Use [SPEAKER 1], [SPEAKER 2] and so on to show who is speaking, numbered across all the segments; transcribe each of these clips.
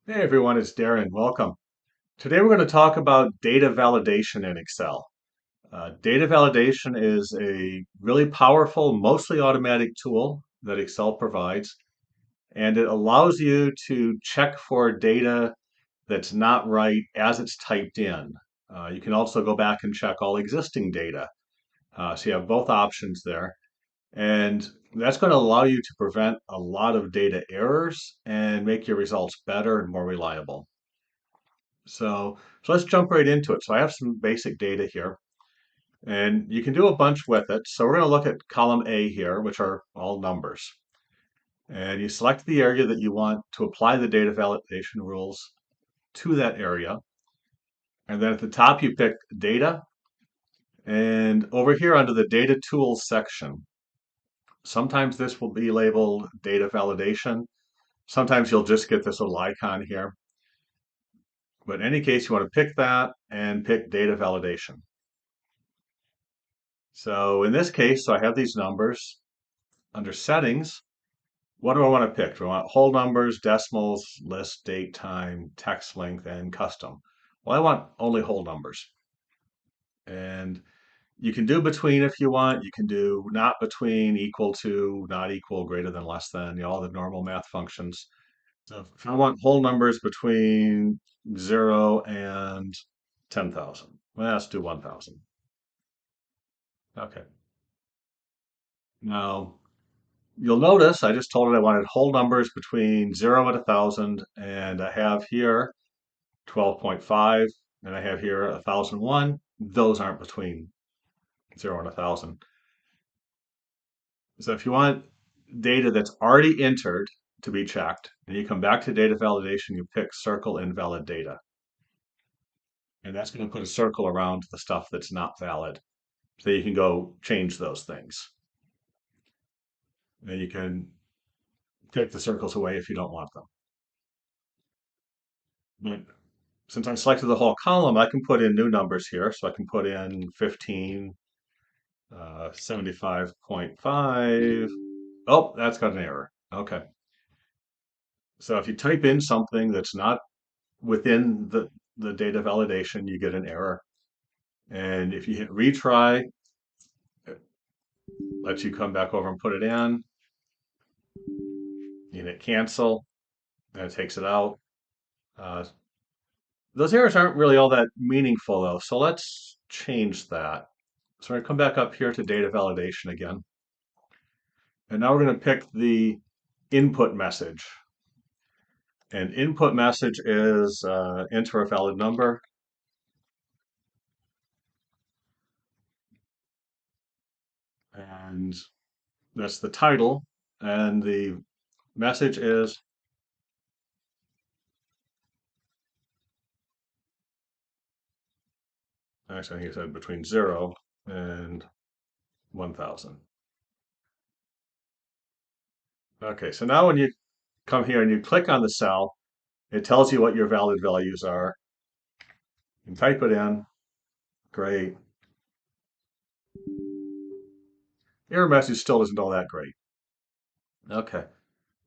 [SPEAKER 1] Hey everyone, it's Darren. Welcome. Today we're going to talk about data validation in Excel. Data validation is a really powerful, mostly automatic tool that Excel provides, and it allows you to check for data that's not right as it's typed in. You can also go back and check all existing data. So you have both options there. And that's going to allow you to prevent a lot of data errors and make your results better and more reliable. So let's jump right into it. So I have some basic data here, and you can do a bunch with it. So we're going to look at column A here, which are all numbers. And you select the area that you want to apply the data validation rules to that area. And then at the top, you pick data. And over here under the data tools section, sometimes this will be labeled data validation. Sometimes you'll just get this little icon here. But in any case, you want to pick that and pick data validation. So in this case, so I have these numbers under settings. What do I want to pick? Do I want whole numbers, decimals, list, date, time, text length, and custom? Well, I want only whole numbers. And you can do between if you want. You can do not between, equal to, not equal, greater than, less than, all the normal math functions. So if I want whole numbers between 0 and 10,000, well, let's do 1,000. Okay. Now, you'll notice I just told it I wanted whole numbers between 0 and 1,000, and I have here 12.5, and I have here 1,001. Those aren't between 0 and 1,000. So if you want data that's already entered to be checked, and you come back to data validation, you pick circle invalid data. And that's going to put a circle around the stuff that's not valid. So you can go change those things. And you can take the circles away if you don't want them. But since I selected the whole column, I can put in new numbers here. So I can put in 15, 75.5. Oh, that's got an error. Okay. So if you type in something that's not within the data validation, you get an error. And if you hit retry, it lets you come back over and put it in. You hit cancel, and it takes it out. Uh, those errors aren't really all that meaningful though. So let's change that. So we're going to come back up here to data validation again. And now we're going to pick the input message. And input message is enter a valid number. And that's the title. And the message is, actually, I think it said between 0 and 1,000. Okay, so now when you come here and you click on the cell, it tells you what your valid values are. You can type it in. Great. Error message still isn't all that great. Okay.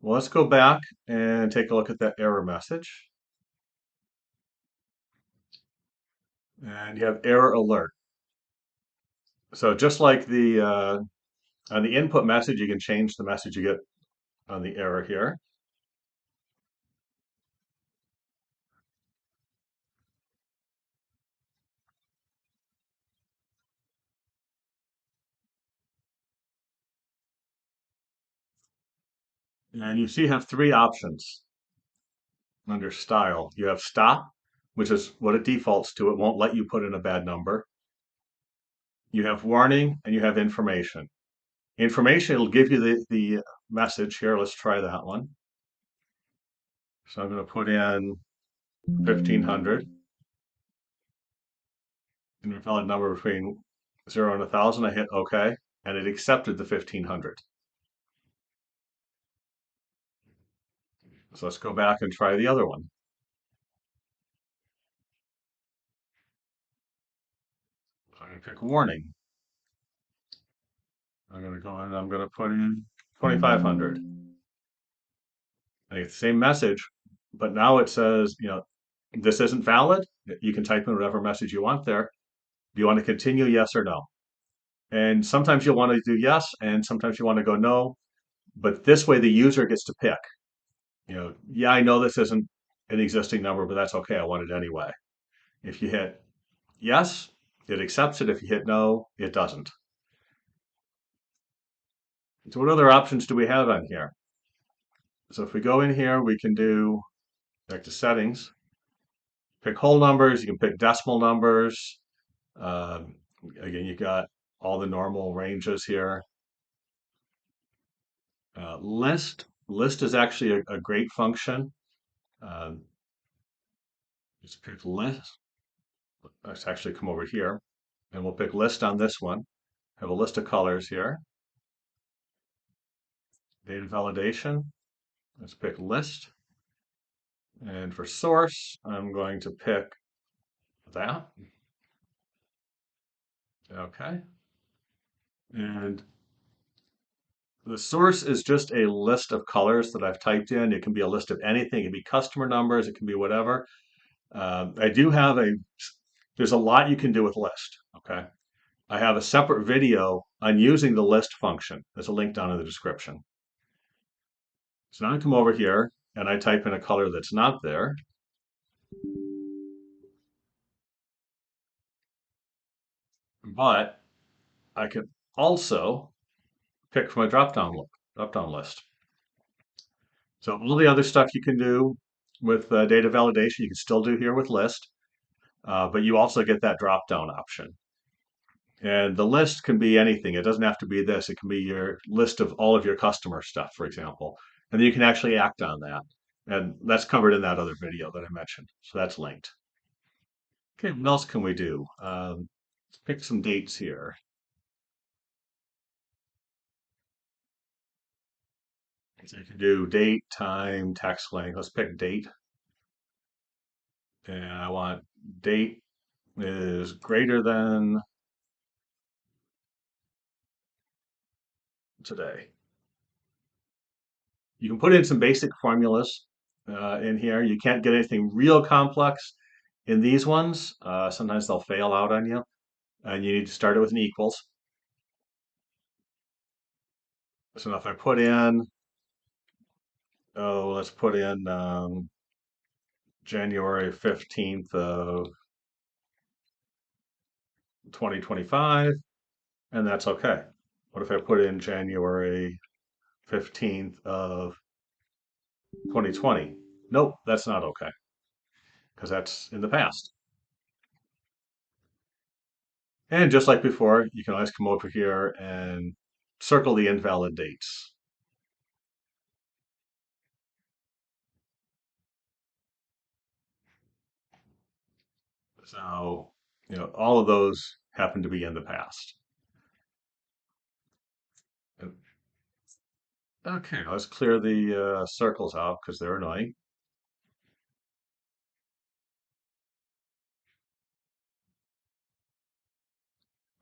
[SPEAKER 1] Well, let's go back and take a look at that error message. And you have error alert. So just like the on the input message, you can change the message you get on the error here. And you see you have three options under style. You have stop, which is what it defaults to. It won't let you put in a bad number. You have warning and you have information. Information, it'll give you the message here. Let's try that one. So I'm going to put in 1,500. And a valid number between 0 and 1,000. I hit OK, and it accepted the 1,500. So let's go back and try the other one. I'm going to pick warning. I'm going to go in and I'm going to put in 2,500. I get the same message, but now it says, this isn't valid. You can type in whatever message you want there. Do you want to continue? Yes or no? And sometimes you'll want to do yes, and sometimes you want to go no. But this way, the user gets to pick. Yeah, I know this isn't an existing number, but that's okay. I want it anyway. If you hit yes, it accepts it. If you hit no, it doesn't. So what other options do we have on here? So if we go in here, we can do back to settings, pick whole numbers. You can pick decimal numbers. Um, Again, you got all the normal ranges here. List is actually a great function. Um, just pick list. Let's actually come over here and we'll pick list on this one. Have a list of colors here. Data validation. Let's pick list. And for source, I'm going to pick that. Okay. And the source is just a list of colors that I've typed in. It can be a list of anything. It can be customer numbers. It can be whatever. I do have there's a lot you can do with list. Okay. I have a separate video on using the list function. There's a link down in the description. So now I come over here and I type in a color that's not there. But I can also pick from a drop-down list. So all the other stuff you can do with data validation, you can still do here with list, but you also get that drop-down option. And the list can be anything. It doesn't have to be this. It can be your list of all of your customer stuff, for example. And then you can actually act on that. And that's covered in that other video that I mentioned. So that's linked. Okay, what else can we do? Let's pick some dates here. So you can do date, time, text length. Let's pick date. And I want date is greater than today. You can put in some basic formulas in here. You can't get anything real complex in these ones. Sometimes they'll fail out on you, and you need to start it with an equals. So if I put in, let's put in January 15th of 2025, and that's okay. What if I put in January 15th of 2020? Nope, that's not okay because that's in the past. And just like before, you can always come over here and circle the invalid dates. So, all of those happen to be in the past. Okay, let's clear the circles out because they're annoying.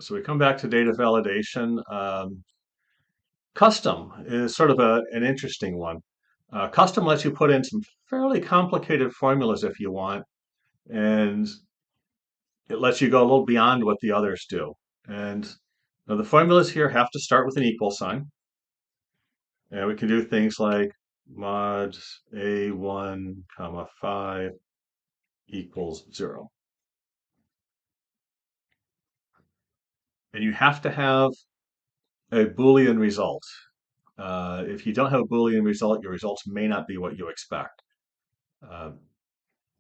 [SPEAKER 1] So we come back to data validation. Custom is sort of an interesting one. Custom lets you put in some fairly complicated formulas if you want, and it lets you go a little beyond what the others do. And now the formulas here have to start with an equal sign. And we can do things like mod A1 comma 5 equals 0. And you have to have a Boolean result. If you don't have a Boolean result, your results may not be what you expect. Uh,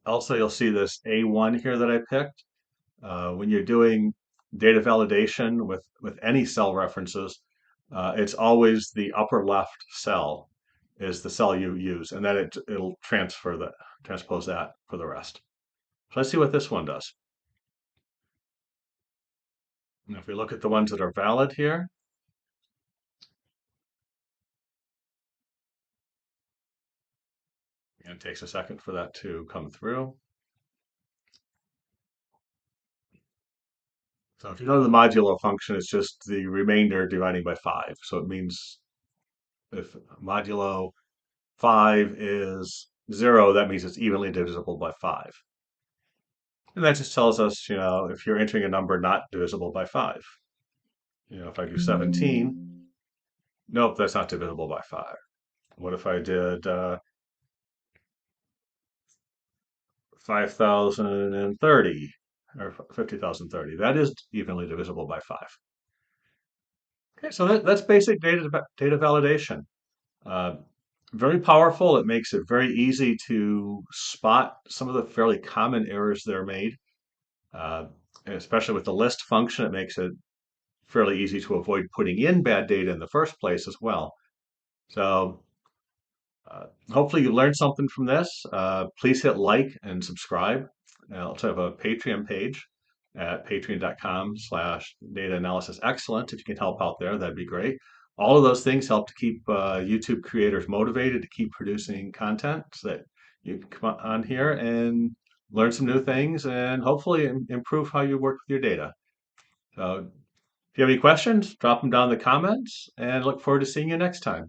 [SPEAKER 1] Also, you'll see this A1 here that I picked. When you're doing data validation with any cell references, it's always the upper left cell is the cell you use, and then it'll transpose that for the rest. So let's see what this one does. And if we look at the ones that are valid here, and it takes a second for that to come through. So if you know the modulo function, it's just the remainder dividing by 5. So it means if modulo 5 is 0, that means it's evenly divisible by 5. And that just tells us, if you're entering a number not divisible by 5. If I do 17, nope, that's not divisible by 5. What if I did 5,030 or 50,030? That is evenly divisible by 5. Okay, so that's basic data validation. Uh, Very powerful. It makes it very easy to spot some of the fairly common errors that are made. Uh, and especially with the list function, it makes it fairly easy to avoid putting in bad data in the first place as well. So hopefully you learned something from this. Please hit like and subscribe. I also have a Patreon page at patreon.com/data analysis excellent. If you can help out there, that'd be great. All of those things help to keep YouTube creators motivated to keep producing content so that you can come on here and learn some new things and hopefully improve how you work with your data. So if you have any questions, drop them down in the comments and look forward to seeing you next time.